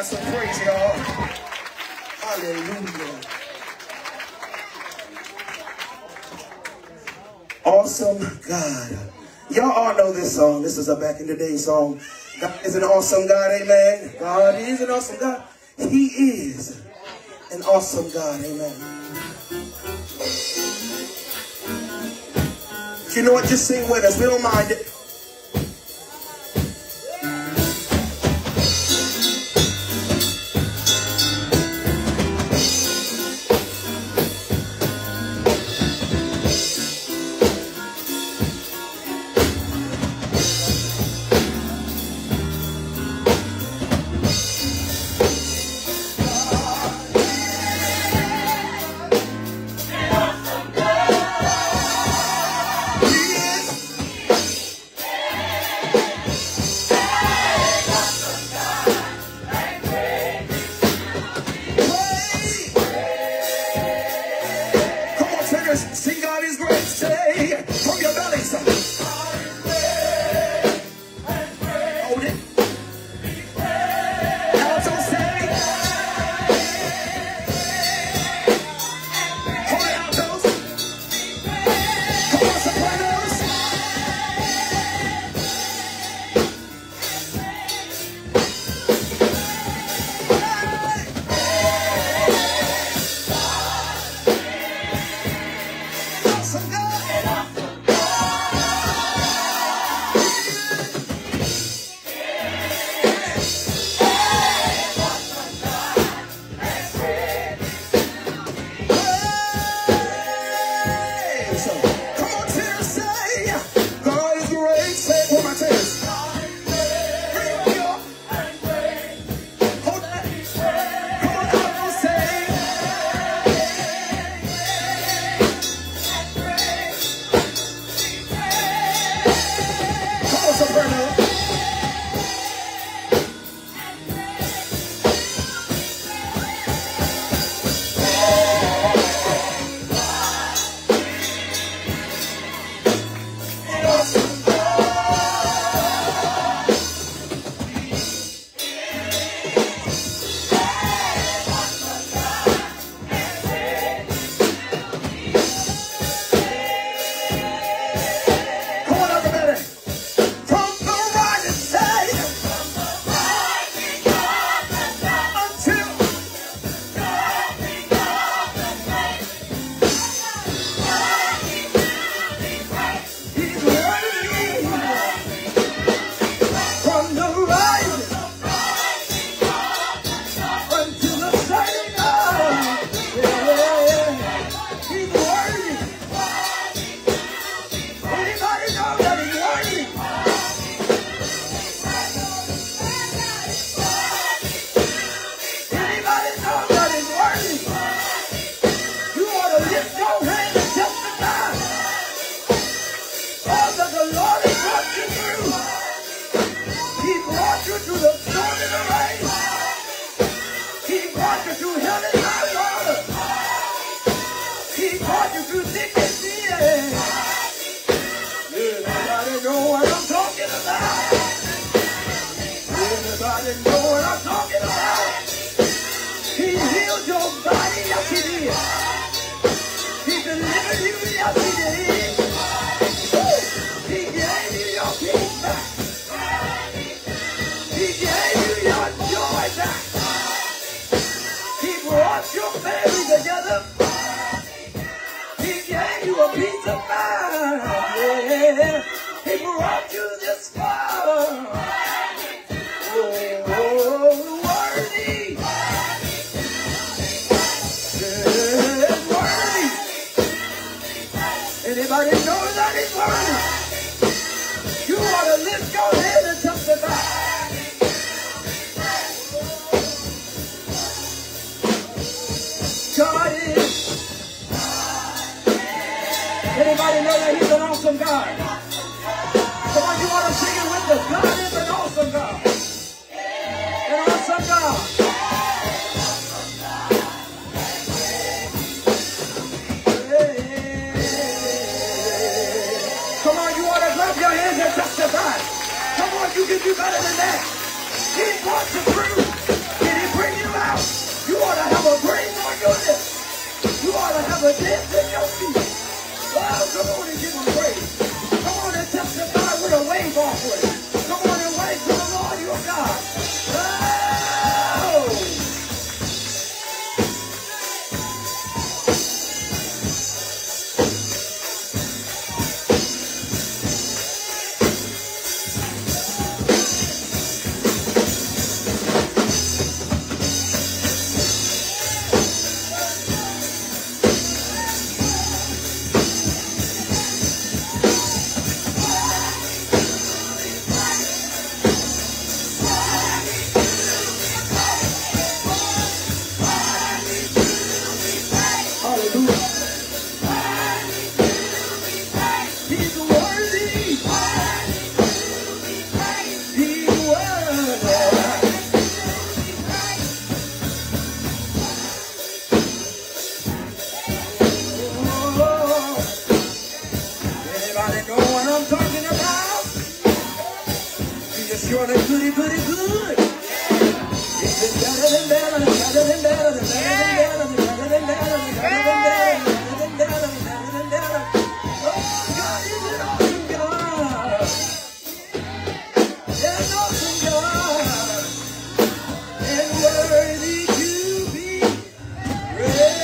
some praise, y'all. Hallelujah. Awesome God. Y'all all know this song. This is a back in the day song. God is an awesome God, amen. God is an awesome God. He is an awesome God, amen. You know what? Just sing with us. We don't mind it. Sing God is great, say from your belly, son. Hold it. Also say, hold it, altos. Come on, sopranos. Awesome God. Anybody know that he's worthy? You ought to lift your head and testify. God is. Anybody know that he's an awesome God? Come on, you want to sing it with us. God is an awesome God. An awesome God. Your hands and testify. Come on, you can do better than that. He brought you through. Surely goody, goody, good. It's been better than better, better than better, better than better, better than better, better than better, better than better, better than better. Oh, God is an awesome God. An awesome God. And worthy to be praised.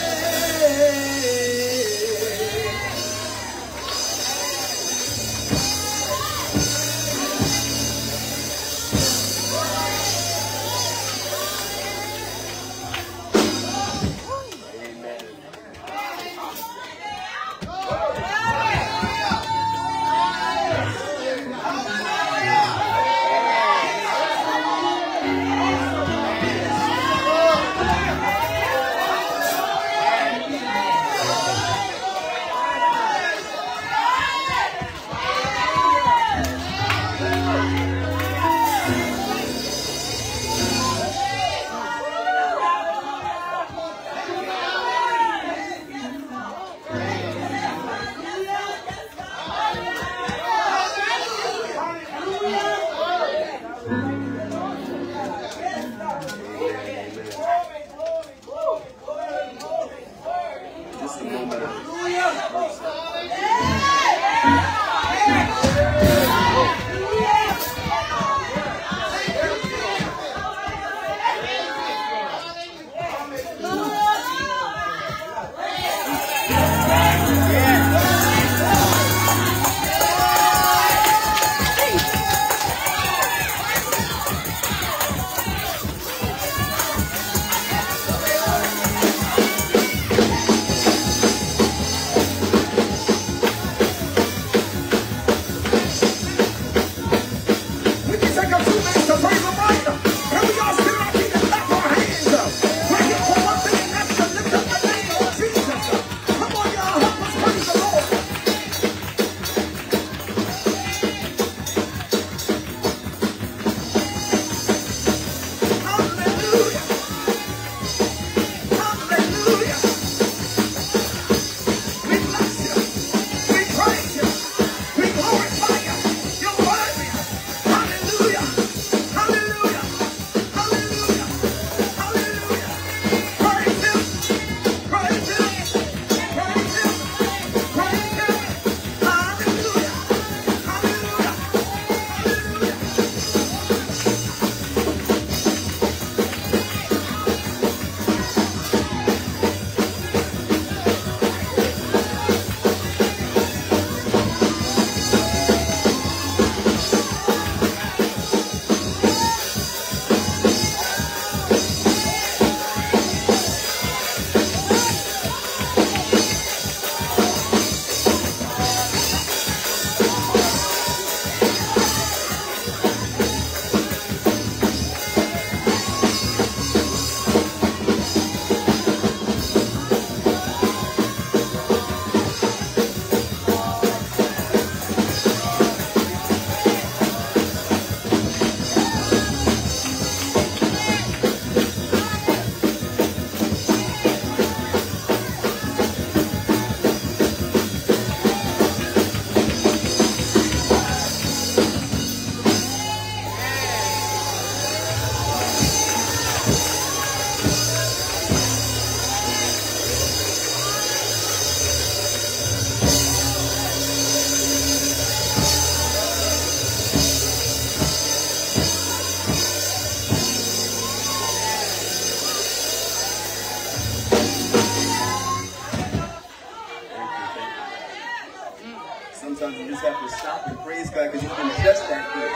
Sometimes you just have to stop and praise God because He's been just that good.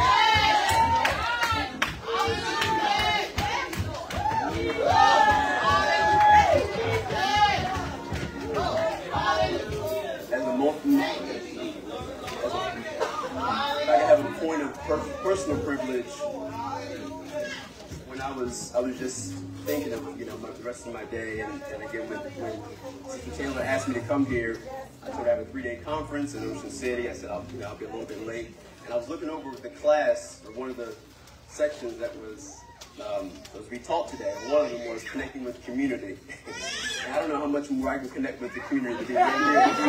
As a if I can have a point of personal privilege, when I was just thinking of the rest of my day, and again when Sister Taylor asked me to come here, I told her I have a 3-day conference in Ocean City. I said I'll be a little bit late, and I was looking over the class, or one of the sections that was to be taught today. And one of them was connecting with the community. And I don't know how much more I can connect with the community than here with you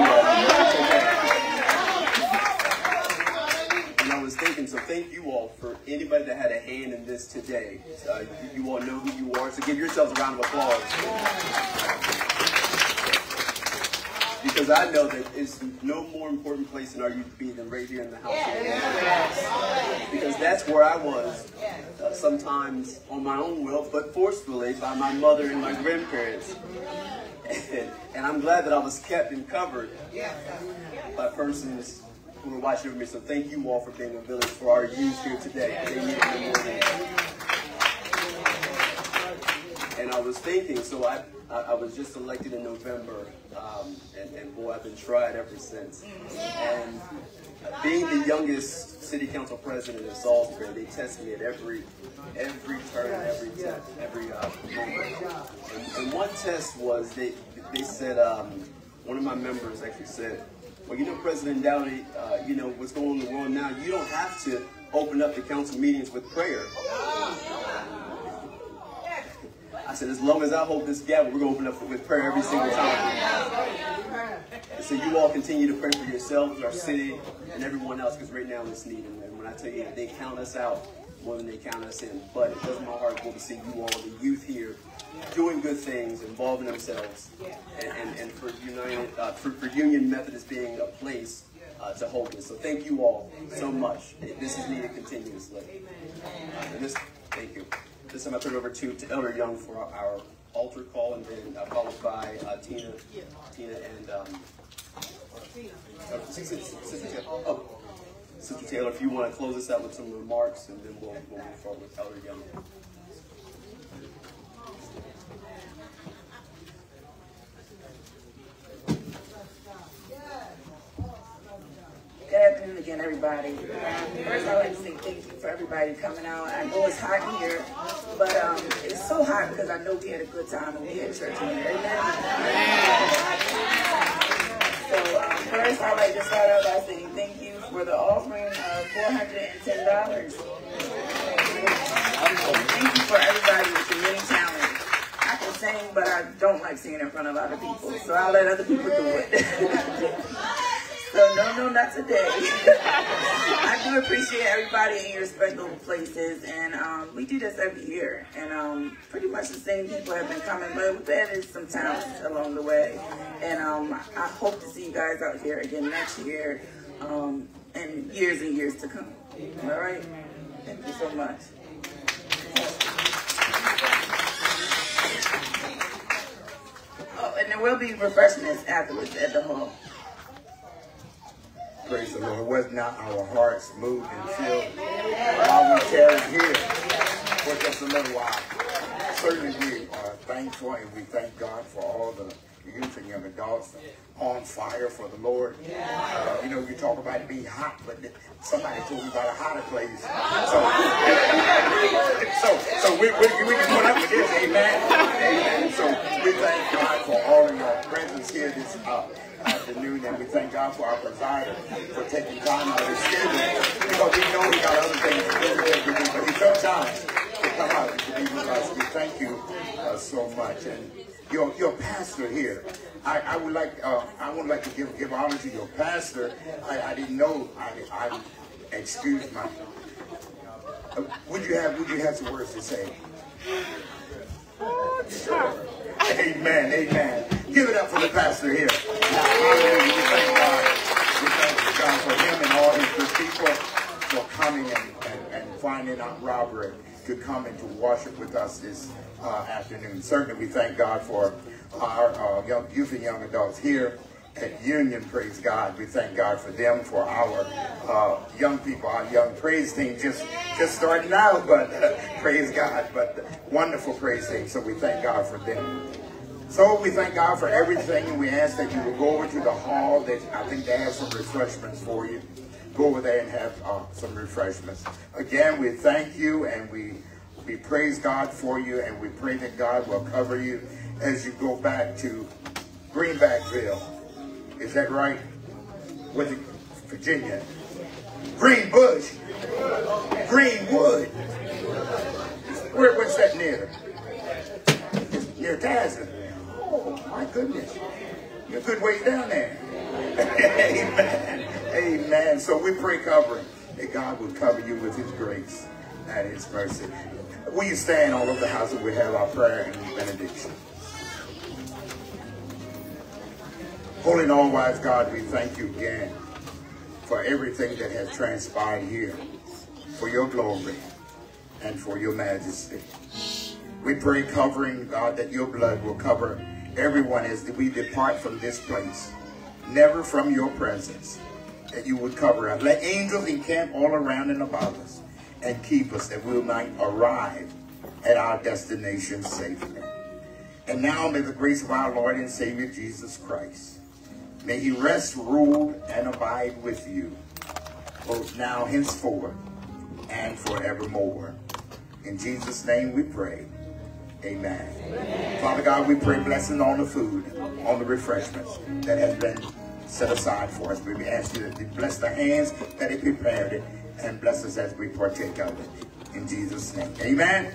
all. I was thinking, so thank you all for anybody that had a hand in this today. You all know who you are, so give yourselves a round of applause. Because I know that it's no more important place in our youth to be than right here in the house. Because that's where I was, sometimes on my own will, but forcefully by my mother and my grandparents. And I'm glad that I was kept and covered by persons who were watching over me. So thank you all for being a village for our youth here today. They need it more than. And I was thinking, so I was just elected in November, and boy, I've been tried ever since. And being the youngest city council president of Salisbury, they test me at every turn, every test, every moment. And one test was they said, one of my members actually said, well, you know, President Dowdy, you know, what's going on in the world now, you don't have to open up the council meetings with prayer. I said, as long as I hold this gavel, we're going to open up with prayer every single time. And so you all continue to pray for yourselves, our city, and everyone else, because right now it's needed. And when I tell you that they count us out more than they count us in, but it does my heart good to see you all, the youth here, doing good things, involving themselves, and for Union Methodist being a place to hold this. So thank you all so much. This is needed continuously. Thank you. This time I turn it over to Elder Young for our altar call, and then followed by Tina and Sister Taylor, if you want to close us out with some remarks, and then we'll move forward with Elder Young. Good afternoon again, everybody. First, I'd like to say thank you for everybody coming out. I know it's hot in here, but it's so hot because I know we had a good time when we had church in here. So first, I'd like to start out by saying thank you for the offering of $410. Thank you for everybody with the mini challenge. I can sing, but I don't like singing in front of other people, so I'll let other people do it. So no, not today. I do appreciate everybody in your respective places, and we do this every year, and pretty much the same people have been coming, but we've added some talents along the way, and I hope to see you guys out here again next year, and years to come. All right? Thank you so much. Oh, and there will be refreshments afterwards at the hall. Praise the Lord. Was not our hearts moved and filled while we tarried here for just a little while? Certainly we are thankful, and we thank God for all the youth and young adults on fire for the Lord. You know, you talk about being hot, but somebody told me about a hotter place. So we can put up with this, amen? Amen. So we thank God for all of your presence here this afternoon, and we thank God for our presider for taking time out of his schedule, because we know he got other things to do, but he took time to come out and to be with us. We thank you so much. And your pastor here, I would like to give honor to your pastor. I didn't know. I excuse my. Would you have some words to say? Sure. Amen. Amen. Give it up for the pastor here. Hallelujah. We thank God. We thank God for him and all his good people for coming and finding out robbery to come and to worship with us this afternoon. Certainly we thank God for our young youth and young adults here at Union. Praise God. We thank God for them, for our young people, our young praise team just starting out, but praise God, but wonderful praise team. So we thank God for them. So we thank God for everything, and we ask that you will go over to the hall. That I think they have some refreshments for you. Go over there and have some refreshments. Again, we thank you, and we praise God for you, and we pray that God will cover you as you go back to Greenbackville. Is that right? Was it Virginia? Greenbush. Greenwood. What's that near? It's near Tazin. Oh, my goodness. You're a good ways down there. Amen. Amen. So we pray covering. that God would cover you with his grace and his mercy. Will you stand all over the house and we have our prayer and benediction? Holy and all-wise God, we thank you again for everything that has transpired here, for your glory and for your majesty. We pray covering, God, that your blood will cover everyone as we depart from this place, never from your presence, that you would cover us. Let angels encamp all around and about us and keep us, that we might arrive at our destination safely. And now may the grace of our Lord and Savior Jesus Christ, may he rest, rule, and abide with you, both now, henceforth, and forevermore. In Jesus' name we pray. Amen. Amen. Father God, we pray blessing on the food, on the refreshments that has been set aside for us. We ask you to bless the hands that have prepared it and bless us as we partake of it. In Jesus' name. Amen.